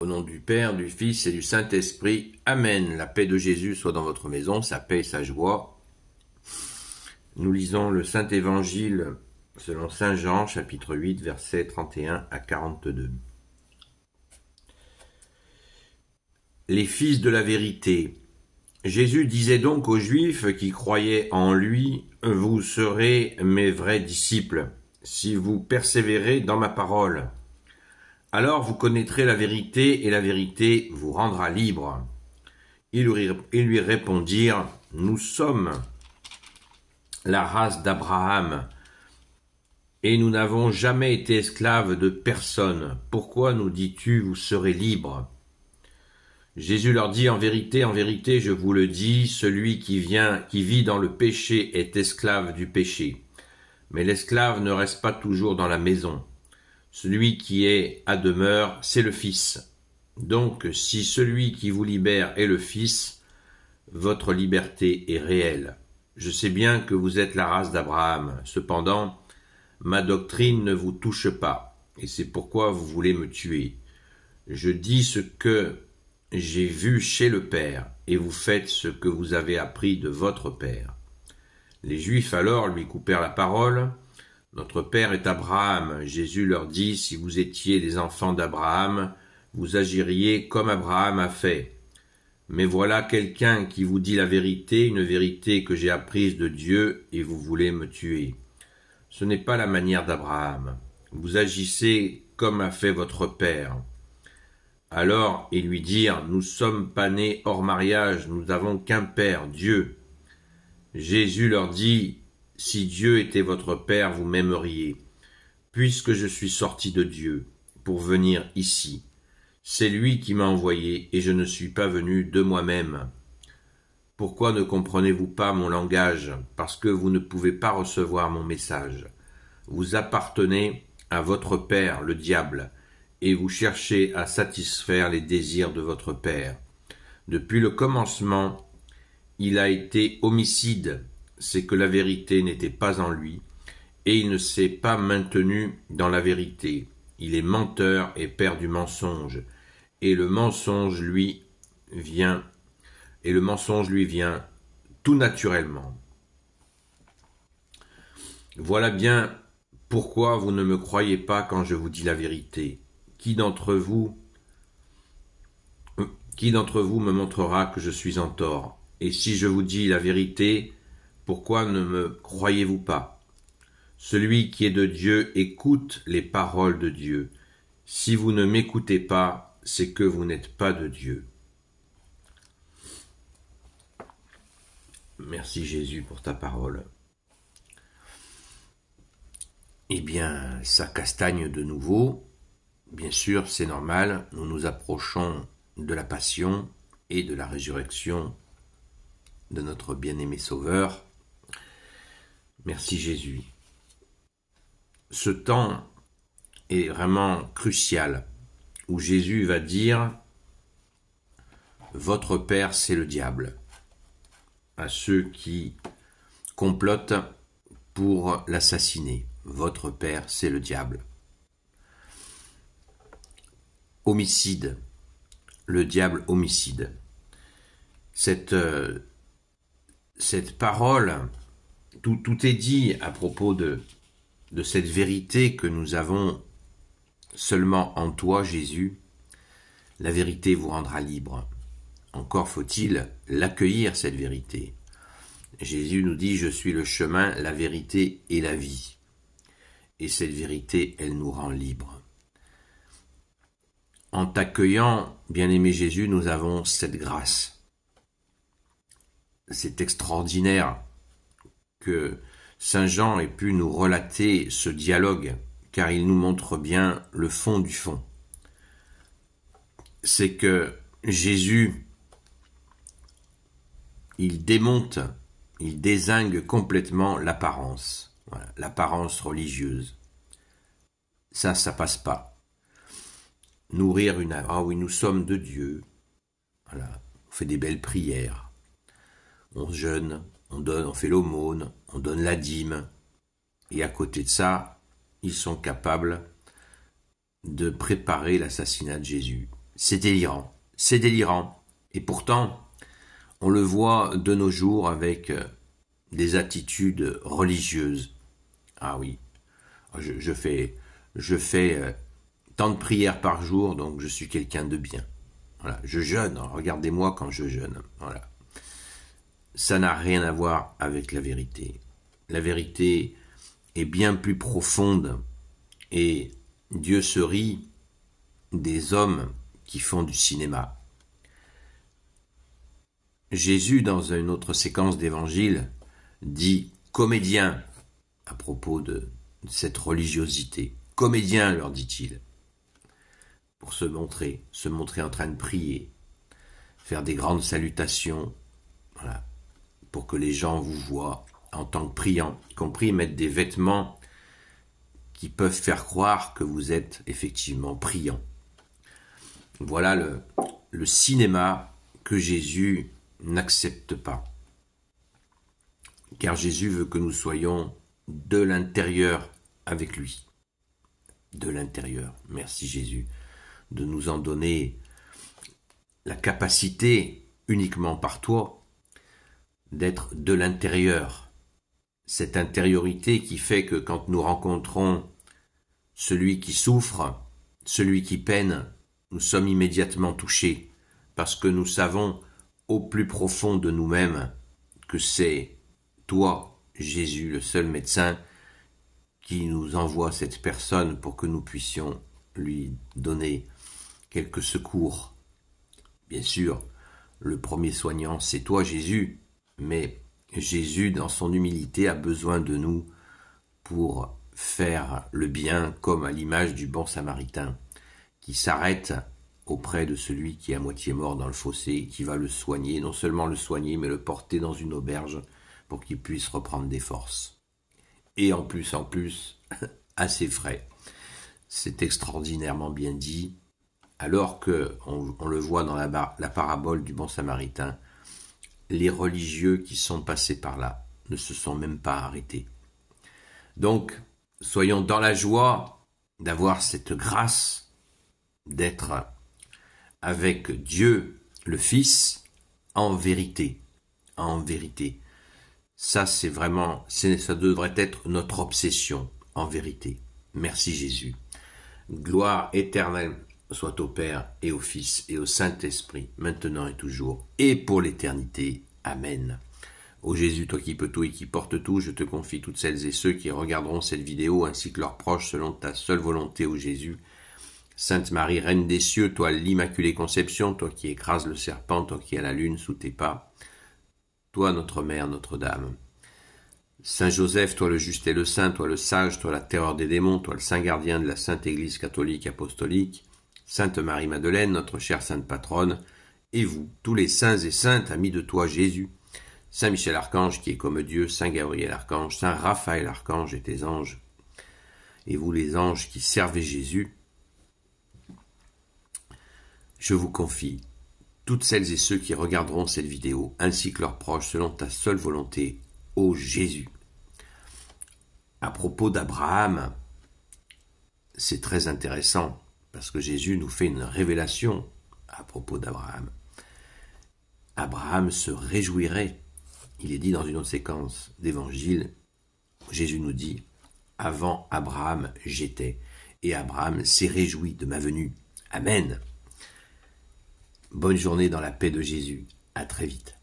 Au nom du Père, du Fils et du Saint-Esprit. Amen. La paix de Jésus soit dans votre maison, sa paix et sa joie. Nous lisons le Saint-Évangile selon Saint Jean, chapitre 8, versets 31 à 42. Les fils de la vérité. Jésus disait donc aux Juifs qui croyaient en lui, « Vous serez mes vrais disciples, si vous persévérez dans ma parole. Alors vous connaîtrez la vérité, et la vérité vous rendra libre. » Ils lui répondirent, « Nous sommes la race d'Abraham, et nous n'avons jamais été esclaves de personne. Pourquoi nous dis-tu, vous serez libres ?» Jésus leur dit, en vérité, je vous le dis, celui qui vit dans le péché est esclave du péché. Mais l'esclave ne reste pas toujours dans la maison. Celui qui est à demeure, c'est le Fils. Donc, si celui qui vous libère est le Fils, votre liberté est réelle. Je sais bien que vous êtes la race d'Abraham. Cependant, ma doctrine ne vous touche pas, et c'est pourquoi vous voulez me tuer. Je dis ce que j'ai vu chez le Père, et vous faites ce que vous avez appris de votre Père. Les Juifs alors lui coupèrent la parole. Notre Père est Abraham. Jésus leur dit, si vous étiez des enfants d'Abraham, vous agiriez comme Abraham a fait. Mais voilà quelqu'un qui vous dit la vérité, une vérité que j'ai apprise de Dieu, et vous voulez me tuer. Ce n'est pas la manière d'Abraham. Vous agissez comme a fait votre Père. Alors ils lui dirent, nous sommes pas nés hors mariage, nous n'avons qu'un Père, Dieu. Jésus leur dit, si Dieu était votre Père, vous m'aimeriez, puisque je suis sorti de Dieu pour venir ici. C'est lui qui m'a envoyé, et je ne suis pas venu de moi-même. Pourquoi ne comprenez-vous pas mon langage? Parce que vous ne pouvez pas recevoir mon message. Vous appartenez à votre père, le diable, et vous cherchez à satisfaire les désirs de votre père. Depuis le commencement, il a été homicide, c'est que la vérité n'était pas en lui, et il ne s'est pas maintenu dans la vérité. Il est menteur et père du mensonge, et le mensonge lui vient tout naturellement. Voilà bien pourquoi vous ne me croyez pas quand je vous dis la vérité. Qui d'entre vous me montrera que je suis en tort? Et si je vous dis la vérité, pourquoi ne me croyez-vous pas? Celui qui est de Dieu écoute les paroles de Dieu. Si vous ne m'écoutez pas, c'est que vous n'êtes pas de Dieu. Merci Jésus pour ta parole. Eh bien, ça castagne de nouveau. Bien sûr, c'est normal, nous nous approchons de la passion et de la résurrection de notre bien-aimé Sauveur. Merci Jésus. Ce temps est vraiment crucial, où Jésus va dire « Votre Père, c'est le diable » à ceux qui complotent pour l'assassiner. Votre Père, c'est le diable. Homicide, le diable homicide. Cette parole, tout est dit à propos de cette vérité que nous avons seulement en toi, Jésus. La vérité vous rendra libre. Encore faut-il l'accueillir, cette vérité. Jésus nous dit, je suis le chemin, la vérité et la vie. Et cette vérité, elle nous rend libres. En t'accueillant, bien-aimé Jésus, nous avons cette grâce. C'est extraordinaire que Saint Jean ait pu nous relater ce dialogue, car il nous montre bien le fond du fond. C'est que Jésus, il démonte, il dézingue complètement l'apparence, voilà, l'apparence religieuse. Ça passe pas. Nourrir une âme, ah oui, nous sommes de Dieu, voilà, on fait des belles prières, on jeûne, on donne, on fait l'aumône, on donne la dîme, et à côté de ça, ils sont capables de préparer l'assassinat de Jésus. C'est délirant. C'est délirant. Et pourtant, on le voit de nos jours avec des attitudes religieuses. Ah oui, je fais tant de prières par jour, donc je suis quelqu'un de bien. Voilà, je jeûne, regardez-moi quand je jeûne. Voilà. Ça n'a rien à voir avec la vérité. La vérité est bien plus profonde et Dieu se rit des hommes qui font du cinéma. Jésus, dans une autre séquence d'évangile, dit « comédien » à propos de cette religiosité. « Comédien » leur dit-il, pour se montrer en train de prier, faire des grandes salutations, voilà, pour que les gens vous voient en tant que priant, y compris mettre des vêtements qui peuvent faire croire que vous êtes effectivement priant. Voilà le cinéma que Jésus n'accepte pas. Car Jésus veut que nous soyons de l'intérieur avec lui. De l'intérieur. Merci Jésus de nous en donner la capacité, uniquement par toi, d'être de l'intérieur. Cette intériorité qui fait que quand nous rencontrons celui qui souffre, celui qui peine, nous sommes immédiatement touchés, parce que nous savons au plus profond de nous-mêmes que c'est toi, Jésus, le seul médecin, qui nous envoie cette personne pour que nous puissions lui donner quelques secours. Bien sûr, le premier soignant, c'est toi, Jésus, mais Jésus, dans son humilité, a besoin de nous pour faire le bien, comme à l'image du bon samaritain, qui s'arrête auprès de celui qui est à moitié mort dans le fossé, qui va le soigner, non seulement le soigner, mais le porter dans une auberge pour qu'il puisse reprendre des forces. Et en plus, à ses frais. C'est extraordinairement bien dit, alors que on le voit dans la parabole du bon samaritain, les religieux qui sont passés par là ne se sont même pas arrêtés. Donc, soyons dans la joie d'avoir cette grâce d'être avec Dieu, le Fils, en vérité. En vérité. Ça, c'est vraiment, ça devrait être notre obsession, en vérité. Merci Jésus. Gloire éternelle soit au Père et au Fils et au Saint-Esprit, maintenant et toujours, et pour l'éternité. Amen. Ô Jésus, toi qui peux tout et qui portes tout, je te confie toutes celles et ceux qui regarderont cette vidéo, ainsi que leurs proches, selon ta seule volonté, ô Jésus. Sainte Marie, Reine des cieux, toi l'Immaculée Conception, toi qui écrases le serpent, toi qui as la lune sous tes pas, toi notre Mère, Notre-Dame. Saint Joseph, toi le juste et le saint, toi le sage, toi la terreur des démons, toi le saint gardien de la Sainte Église catholique apostolique, Sainte Marie-Madeleine, notre chère sainte patronne, et vous, tous les saints et saintes, amis de toi Jésus, Saint Michel Archange qui est comme Dieu, Saint Gabriel Archange, Saint Raphaël Archange et tes anges, et vous les anges qui servez Jésus, je vous confie toutes celles et ceux qui regarderont cette vidéo, ainsi que leurs proches, selon ta seule volonté, ô Jésus. À propos d'Abraham, c'est très intéressant, parce que Jésus nous fait une révélation à propos d'Abraham. Abraham se réjouirait. Il est dit dans une autre séquence d'évangile, Jésus nous dit, avant Abraham, j'étais, et Abraham s'est réjoui de ma venue. Amen. Bonne journée dans la paix de Jésus. À très vite.